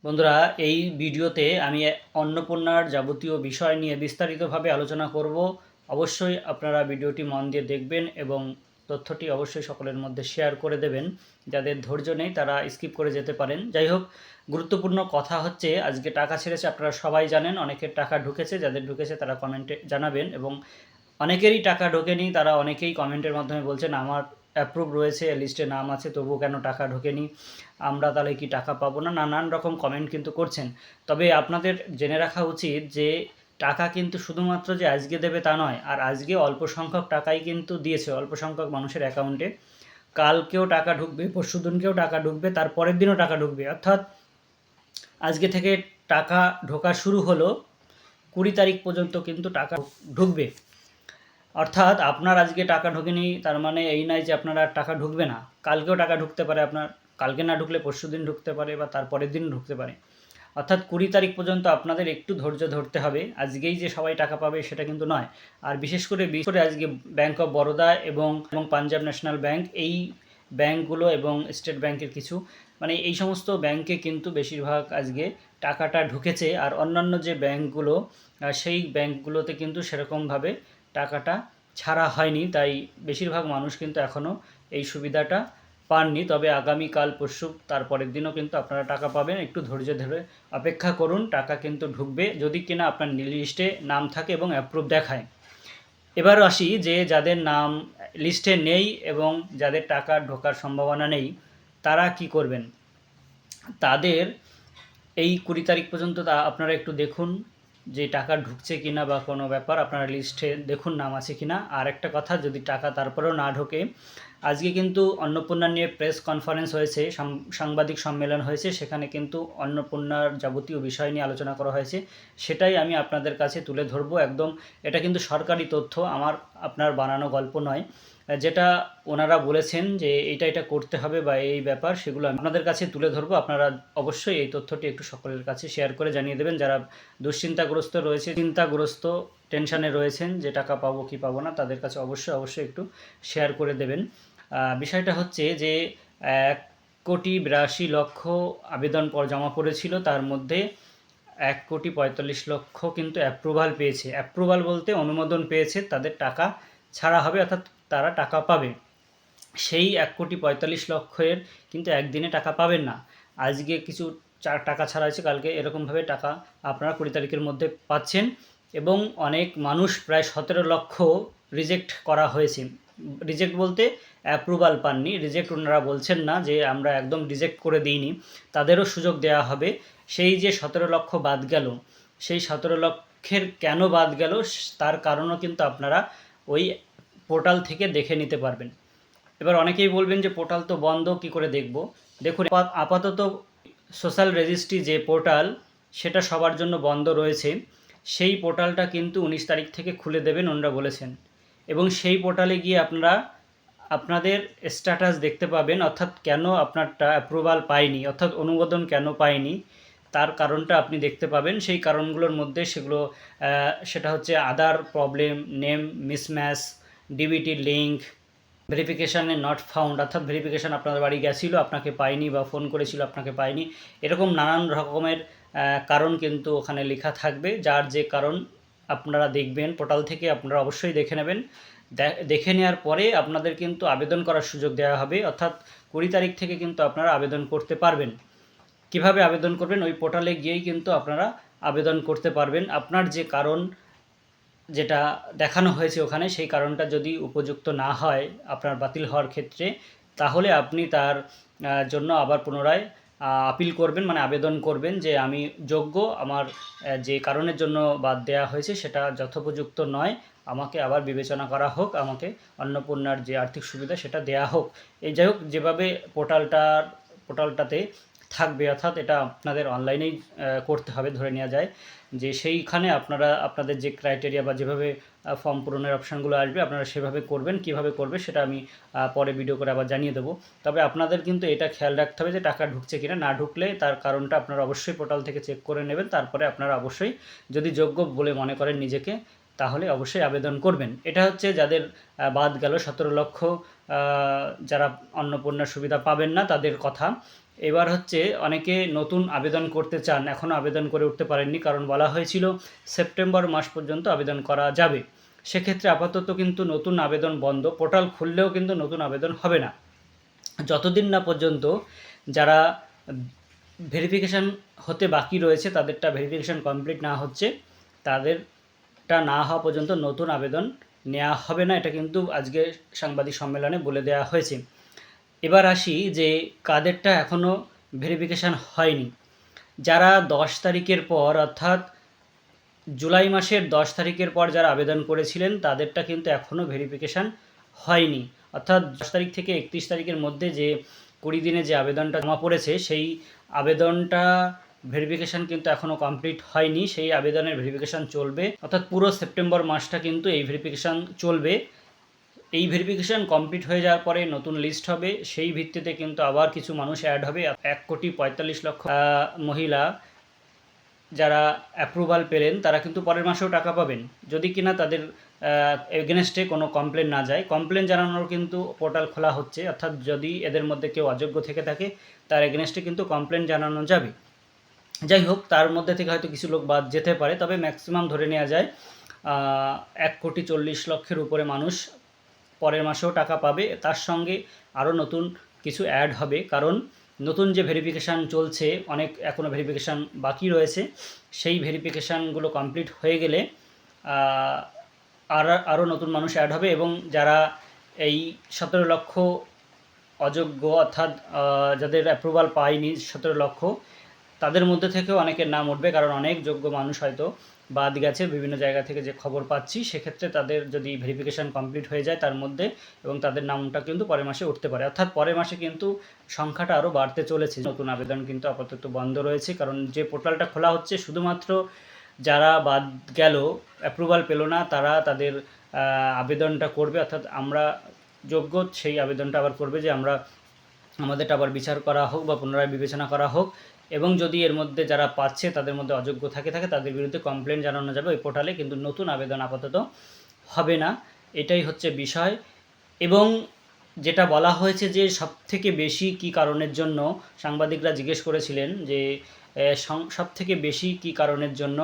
বন্ধুরা, এই ভিডিওতে আমি অন্নপূর্ণার যাবতীয় বিষয় নিয়ে বিস্তারিতভাবে আলোচনা করব। অবশ্যই আপনারা ভিডিওটি মন দিয়ে দেখবেন এবং তথ্যটি অবশ্যই সকলের মধ্যে শেয়ার করে দেবেন। যাদের ধৈর্য নেই তারা স্কিপ করে যেতে পারেন। যাই হোক, গুরুত্বপূর্ণ কথা হচ্ছে আজকে টাকা ছেড়েছে, আপনারা সবাই জানেন। অনেকের টাকা ঢুকেছে, যাদের ঢুকেছে তারা কমেন্টে জানাবেন, এবং অনেকেরই টাকা ঢোকেনি, তারা অনেকেই কমেন্টের মাধ্যমে বলছেন আমার অ্যাপ্রুভ রয়েছে, লিস্টে নাম আছে, তবুও কেন টাকা ঢোকেনি, আমরা তাহলে কি টাকা পাবো না, নানান রকম কমেন্ট কিন্তু করছেন। তবে আপনাদের জেনে রাখা উচিত যে টাকা কিন্তু শুধুমাত্র যে আজকে দেবে তা নয়, আর আজকে অল্প সংখ্যক টাকাই কিন্তু দিয়েছে, অল্প সংখ্যক মানুষের অ্যাকাউন্টে। কালকেও টাকা ঢুকবে, পরশুদিনকেও টাকা ঢুকবে, তার পরের দিনও টাকা ঢুকবে। অর্থাৎ আজকে থেকে টাকা ঢোকা শুরু হলো, 20 তারিখ পর্যন্ত কিন্তু টাকা ঢুকবে। অর্থাৎ আপনার আজকে টাকা ঢোকেনি তার মানে এই নয় যে আপনার আর টাকা ঢুকবে না। কালকেও টাকা ঢুকতে পারে, আপনার কালকে না ঢুকলে পরশুদিন ঢুকতে পারে বা তার পরের দিন ঢুকতে পারে। অর্থাৎ 20 তারিখ পর্যন্ত আপনাদের একটু ধৈর্য ধরতে হবে। আজকেই যে সবাই টাকা পাবে সেটা কিন্তু নয়। আর বিশেষ করে আজকে ব্যাঙ্ক অফ বরোদা এবং পাঞ্জাব ন্যাশনাল ব্যাঙ্ক, এই ব্যাঙ্কগুলো এবং স্টেট ব্যাঙ্কের কিছু, মানে এই সমস্ত ব্যাঙ্কে কিন্তু বেশিরভাগ আজকে টাকাটা ঢুকেছে। আর অন্যান্য যে ব্যাঙ্কগুলো, সেই ব্যাঙ্কগুলোতে কিন্তু সেরকমভাবে টাকাটা ছাড়া হয়নি, তাই বেশিরভাগ মানুষ কিন্তু এখনও এই সুবিধাটা পাননি। তবে আগামীকাল, পরশু, তারপরের দিনও কিন্তু আপনারা টাকা পাবেন। একটু ধৈর্য ধরে অপেক্ষা করুন, টাকা কিন্তু ঢুকবে, যদি কিনা আপনার লিস্টে নাম থাকে এবং অ্যাপ্রুভ দেখায়। এবার আসি যে যাদের নাম লিস্টে নেই এবং যাদের টাকা ঢোকার সম্ভাবনা নেই, তারা কি করবেন। তাদের এই 20 তারিখ পর্যন্ত আপনারা একটু দেখুন যে টাকা ঢুকছে কিনা বা কোনো ব্যাপার, আপনারা লিস্টে দেখুন নাম আছে কিনা। আর একটা কথা, যদি টাকা তারপরেও না ঢোকে, আজকে কিন্তু অন্নপূর্ণা নিয়ে প্রেস কনফারেন্স হয়েছে, সাংবাদিক সম্মেলন হয়েছে, সেখানে কিন্তু অন্নপূর্ণার যাবতীয় বিষয় নিয়ে আলোচনা করা হয়েছে। সেটাই আমি আপনাদের কাছে তুলে ধরবো। একদম এটা কিন্তু সরকারি তথ্য, আপনার বানানো গল্প নয়। যেটা ওনারা বলেছেন যে এটা করতে হবে বা এই ব্যাপার, সেগুলো আপনাদের কাছে তুলে ধরবো। আপনারা অবশ্যই এই তথ্যটি একটু সকলের কাছে শেয়ার করে জানিয়ে দেবেন। যারা দুশ্চিন্তাগ্রস্ত রয়েছে, চিন্তাগ্রস্ত, টেনশানে রয়েছেন যে টাকা পাবো কি পাবো না, তাদের কাছে অবশ্যই একটু শেয়ার করে দেবেন। বিষয়টা হচ্ছে যে 1,82,00,000 আবেদন জমা পড়েছিল, তার মধ্যে 1,45,00,000 কিন্তু অ্যাপ্রুভাল পেয়েছে। অ্যাপ্রুভাল বলতে অনুমোদন পেয়েছে, তাদের টাকা ছাড়া হবে, অর্থাৎ তারা টাকা পাবে। সেই 1,45,00,000 কিন্তু একদিনে টাকা পাবেন না। আজকে কিছু টাকা ছাড়া হয়েছে, কালকে এরকমভাবে টাকা আপনারা 20 তারিখের মধ্যে পাচ্ছেন। এবং অনেক মানুষ, প্রায় 17 লক্ষ রিজেক্ট করা হয়েছে। রিজেক্ট বলতে অ্যাপ্রুভাল পাননি। রিজেক্ট ওনারা বলছেন না যে আমরা একদম রিজেক্ট করে দিইনি, তাদেরও সুযোগ দেওয়া হবে। সেই যে 17 লক্ষ বাদ গেল, সেই 17 লক্ষের কেন বাদ গেল তার কারণও কিন্তু আপনারা ওই পোর্টাল থেকে দেখে নিতে পারবেন। এবার অনেকেই বলবেন যে পোর্টাল তো বন্ধ, কি করে দেখব। দেখুন, আপাতত সোশ্যাল রেজিস্ট্রি যে পোর্টাল, সেটা সবার জন্য বন্ধ রয়েছে। সেই পোর্টালটা কিন্তু 19 তারিখ থেকে খুলে দেবেন ওনারা বলেছেন, এবং সেই পোর্টালে গিয়ে আপনারা আপনাদের স্ট্যাটাস দেখতে পাবেন, অর্থাৎ কেন আপনারটা অ্যাপ্রুভাল পায়নি, অর্থাৎ অনুমোদন কেন পায়নি, তার কারণটা আপনি দেখতে পাবেন। সেই কারণগুলোর মধ্যে সেটা হচ্ছে Aadhaar problem, name mismatch, DBT link, ভেরিফিকেশানে নট ফাউন্ড, অর্থাৎ ভেরিফিকেশান আপনাদের বাড়ি গেছিলো, আপনাকে পায়নি, বা ফোন করেছিল, আপনাকে পায়নি। এরকম নানান রকমের কারণ কিন্তু ওখানে লেখা থাকবে। যার যে কারণ আপনারা দেখবেন পোর্টাল থেকে, আপনারা অবশ্যই দেখে নেবেন। দেখে নেওয়ার পরে আপনাদের কিন্তু আবেদন করার সুযোগ দেওয়া হবে, অর্থাৎ 20 তারিখ থেকে কিন্তু আপনারা আবেদন করতে পারবেন। কিভাবে আবেদন করবেন, ওই পোর্টালে গিয়েই কিন্তু আপনারা আবেদন করতে পারবেন। আপনার যে কারণ যেটা দেখানো হয়েছে ওখানে, সেই কারণটা যদি উপযুক্ত না হয় আপনার বাতিল হওয়ার ক্ষেত্রে, তাহলে আপনি তার জন্য আবার পুনরায় আপিল করবেন, মানে আবেদন করবেন যে আমি যোগ্য, আমার যে কারণের জন্য বাদ দেওয়া হয়েছে সেটা যথোপযুক্ত নয়, আমাকে আবার বিবেচনা করা হোক, আমাকে অন্নপূর্ণার যে আর্থিক সুবিধা সেটা দেয়া হোক। এই যাই হোক, যেভাবে পোর্টালটাতে থাকবে, অর্থাৎ এটা আপনাদের অনলাইনেই করতে হবে, ধরে নেওয়া যায় যে সেইখানে আপনারা আপনাদের যে ক্রাইটেরিয়া বা যেভাবে ফর্ম পূরণের অপশানগুলো আসবে আপনারা সেভাবে করবেন। কিভাবে করবে সেটা আমি পরে ভিডিও করে আবার জানিয়ে দেবো। তবে আপনাদের কিন্তু এটা খেয়াল রাখতে হবে যে টাকা ঢুকছে কিনা, না ঢুকলে তার কারণটা আপনারা অবশ্যই পোর্টাল থেকে চেক করে নেবেন। তারপরে আপনারা অবশ্যই যদি যোগ্য বলে মনে করেন নিজেকে, তাহলে অবশ্যই আবেদন করবেন। এটা হচ্ছে যাদের বাদ গেল 17 লক্ষ, যারা অন্নপূর্ণার সুবিধা পাবেন না তাদের কথা। এবার হচ্ছে অনেকে নতুন আবেদন করতে চান, এখনও আবেদন করে উঠতে পারেননি, কারণ বলা হয়েছিল সেপ্টেম্বর মাস পর্যন্ত আবেদন করা যাবে। সেক্ষেত্রে আপাতত কিন্তু নতুন আবেদন বন্ধ, পোর্টাল খুললেও কিন্তু নতুন আবেদন হবে না যতদিন না পর্যন্ত যারা ভেরিফিকেশান হতে বাকি রয়েছে তাদেরটা ভেরিফিকেশান কমপ্লিট না হচ্ছে, তাদেরটা না হওয়া পর্যন্ত নতুন আবেদন নেওয়া হবে না। এটা কিন্তু আজকে সাংবাদিক সম্মেলনে বলে দেওয়া হয়েছে। এবার আসি যে কাদেরটা এখনও ভেরিফিকেশান হয়নি। যারা 10 তারিখের পর, অর্থাৎ জুলাই মাসের 10 তারিখের পর যারা আবেদন করেছিলেন তাদেরটা কিন্তু এখনও ভেরিফিকেশান হয়নি। অর্থাৎ 10 তারিখ থেকে 31 তারিখের মধ্যে যে 20 দিনে যে আবেদনটা জমা পড়েছে সেই আবেদনটা ভেরিফিকেশান কিন্তু এখনও কমপ্লিট হয়নি। সেই আবেদনের ভেরিফিকেশান চলবে, অর্থাৎ পুরো সেপ্টেম্বর মাসটা কিন্তু এই ভেরিফিকেশান চলবে। এই ভেরিফিকেশান কমপ্লিট হয়ে যাওয়ার পরে নতুন লিস্ট হবে, সেই ভিত্তিতে কিন্তু আবার কিছু মানুষ অ্যাড হবে। 1,45,00,000 মহিলা যারা অ্যাপ্রুভাল পেলেন তারা কিন্তু পরের মাসেও টাকা পাবেন, যদি কিনা তাদের এগেনস্টে কোনো কমপ্লেন না যায়। কমপ্লেন জানানোর কিন্তু পোর্টাল খোলা হচ্ছে, অর্থাৎ যদি এদের মধ্যে কেউ অযোগ্য থেকে থাকে তার এগেনস্টে কিন্তু কমপ্লেন জানানো যাবে। যাই হোক, তার মধ্যে থেকে হয়তো কিছু লোক বাদ যেতে পারে, তবে ম্যাক্সিমাম ধরে নেওয়া যায় 1,40,00,000 উপরে মানুষ পরের মাসেও টাকা পাবে। তার সঙ্গে আরও নতুন কিছু অ্যাড হবে, কারণ নতুন যে ভেরিফিকেশান চলছে, অনেক এখনও ভেরিফিকেশান বাকি রয়েছে। সেই ভেরিফিকেশানগুলো কমপ্লিট হয়ে গেলে আরও নতুন মানুষ অ্যাড হবে, এবং যারা এই 17 লক্ষ অযোগ্য, অর্থাৎ যাদের অ্যাপ্রুভাল পায়নি 17 লক্ষ, তাদের মধ্যে থেকেও অনেকের নাম উঠবে, কারণ অনেক যোগ্য মানুষ হয়তো বাদ গেছে বিভিন্ন জায়গা থেকে যে খবর পাচ্ছি। সেক্ষেত্রে তাদের যদি ভেরিফিকেশান কমপ্লিট হয়ে যায় তার মধ্যে, এবং তাদের নামটা কিন্তু পরের মাসে উঠতে পারে, অর্থাৎ পরের মাসে কিন্তু সংখ্যাটা আরও বাড়তে চলেছে। নতুন আবেদন কিন্তু আপাতত বন্ধ রয়েছে, কারণ যে পোর্টালটা খোলা হচ্ছে শুধুমাত্র যারা বাদ গেল, অ্যাপ্রুভাল পেল না, তারা তাদের আবেদনটা করবে, অর্থাৎ আমরা যোগ্য সেই আবেদনটা আবার করবে যে আমাদেরটা আবার বিচার করা হোক বা পুনরায় বিবেচনা করা হোক। এবং যদি এর মধ্যে যারা পাচ্ছে তাদের মধ্যে অযোগ্য থাকে তাদের বিরুদ্ধে কমপ্লেন জানানো যাবে ওই পোর্টালে, কিন্তু নতুন আবেদন আপাতত হবে না। এটাই হচ্ছে বিষয়। এবং যেটা বলা হয়েছে যে সবথেকে বেশি কী কারণের জন্য, সাংবাদিকরা জিজ্ঞেস করেছিলেন যে সবথেকে বেশি কী কারণের জন্য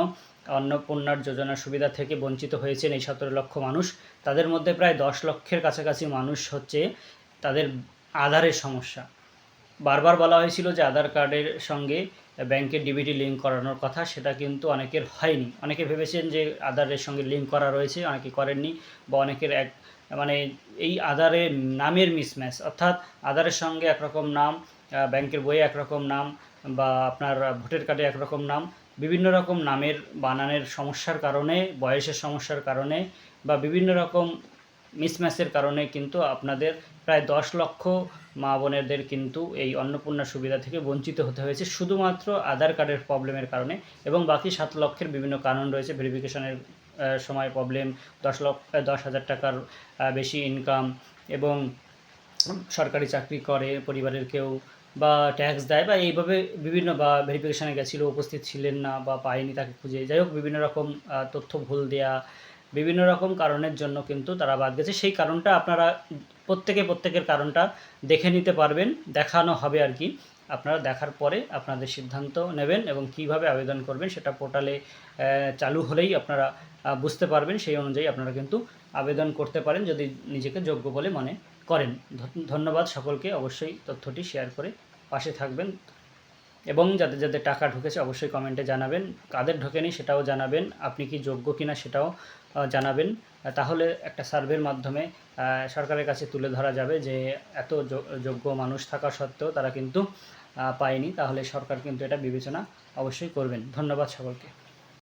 অন্নপূর্ণার যোজনার সুবিধা থেকে বঞ্চিত হয়েছেন এই 17 লক্ষ মানুষ। তাদের মধ্যে প্রায় 10 লক্ষের কাছাকাছি মানুষ হচ্ছে তাদের আধারের সমস্যা। বারবার বলা হয়েছিল যে আধার কার্ডের সঙ্গে ব্যাংকের ডিবিটি লিঙ্ক করানোর কথা, সেটা কিন্তু অনেকের হয়নি। অনেকে ভেবেছেন যে আধারের সঙ্গে লিঙ্ক করা রয়েছে, অনেকে করেননি, বা অনেকের এই আধারের নামের মিসম্যাচ, অর্থাৎ আধারের সঙ্গে একরকম নাম, ব্যাংকের বইয়ে একরকম নাম, বা আপনার ভোটার কার্ডে একরকম নাম, বিভিন্ন রকম নামের বানানের সমস্যার কারণে, বয়সের সমস্যার কারণে, বা বিভিন্ন রকম মিসম্যাচের কারণে কিন্তু আপনাদের প্রায় 10 লক্ষ মা বোনেদের কিন্তু এই অন্নপূর্ণা সুবিধা থেকে বঞ্চিত হতে হয়েছে শুধুমাত্র আধার কার্ডের প্রবলেমের কারণে। এবং বাকি 7 লক্ষের বিভিন্ন কারণ রয়েছে, ভেরিফিকেশনের সময় প্রবলেম, 10,000 টাকার বেশি ইনকাম, এবং সরকারি চাকরি করে পরিবারের কেউ, বা ট্যাক্স দেয়, বা এইভাবে বিভিন্ন, বা ভেরিফিকেশানে গেছিলো উপস্থিত ছিলেন না বা পায়নি তাকে খুঁজে, যাই হোক বিভিন্ন রকম তথ্য ভুল দেয়া, বিভিন্ন রকম কারণের জন্য কিন্তু তারা বাদ গেছে। সেই কারণটা আপনারা প্রত্যেকের কারণটা দেখে নিতে পারবেন, দেখানো হবে আর কি। আপনারা দেখার পরে আপনাদের সিদ্ধান্ত নেবেন, এবং কিভাবে আবেদন করবেন সেটা পোর্টালে চালু হলেই আপনারা বুঝতে পারবেন। সেই অনুযায়ী আপনারা কিন্তু আবেদন করতে পারেন যদি নিজেকে যোগ্য বলে মনে করেন। ধন্যবাদ সকলকে, অবশ্যই তথ্যটি শেয়ার করে পাশে থাকবেন, এবং যাদের টাকা ঢুকেছে অবশ্যই কমেন্টে জানাবেন, কাদের ঢোকেনি সেটাও জানাবেন, আপনি কি যোগ্য কিনা সেটাও জানাবেন। তাহলে একটা সার্ভের মাধ্যমে সরকারের কাছে তুলে ধরা যাবে যে এত যোগ্য মানুষ থাকা সত্ত্বেও তারা কিন্তু পায়নি, তাহলে সরকার কিন্তু এটা বিবেচনা অবশ্যই করবেন। ধন্যবাদ সকলকে।